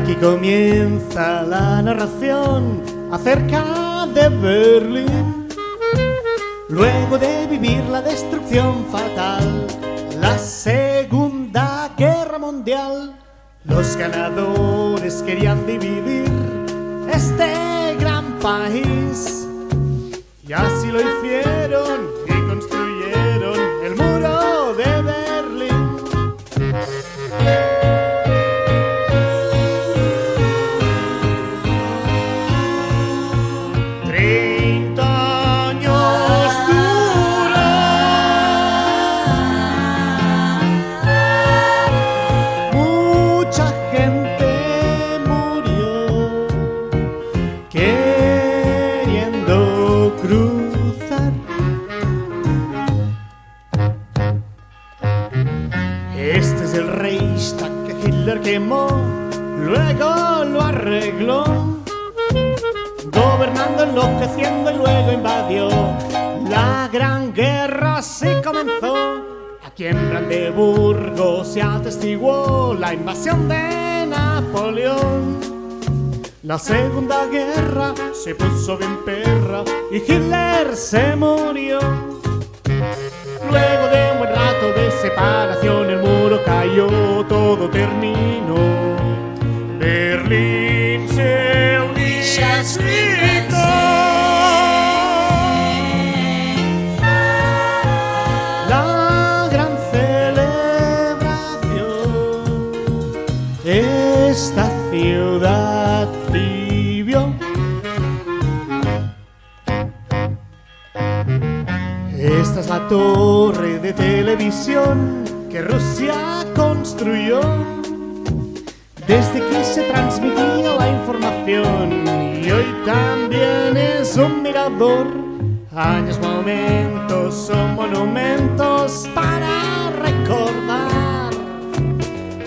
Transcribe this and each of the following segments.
Aquí comienza la narración acerca de Berlín. Luego de vivir la destrucción fatal, la Segunda Guerra Mundial, los ganadores querían dividir este gran país. Y así lo hicieron y construyeron el muro de Berlín. 30 años duró. Mucha gente murió queriendo cruzar. Este es el Reichstag que Hitler quemó, luego lo arregló, gobernando, enloqueciendo y luego invadió. La Gran Guerra así comenzó. Aquí en Brandeburgo se atestiguó la invasión de Napoleón. La Segunda Guerra se puso bien perra y Hitler se murió. Luego de un buen rato de separación, el muro cayó, todo terminó. Berlín se unía escrito. La gran celebración esta ciudad vivió. Esta es la torre de televisión que Rusia construyó. Desde que se transmitía la información, y hoy también es un mirador. Años, momentos, son monumentos para recordar.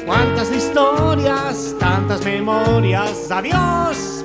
Cuántas historias, tantas memorias. Adiós.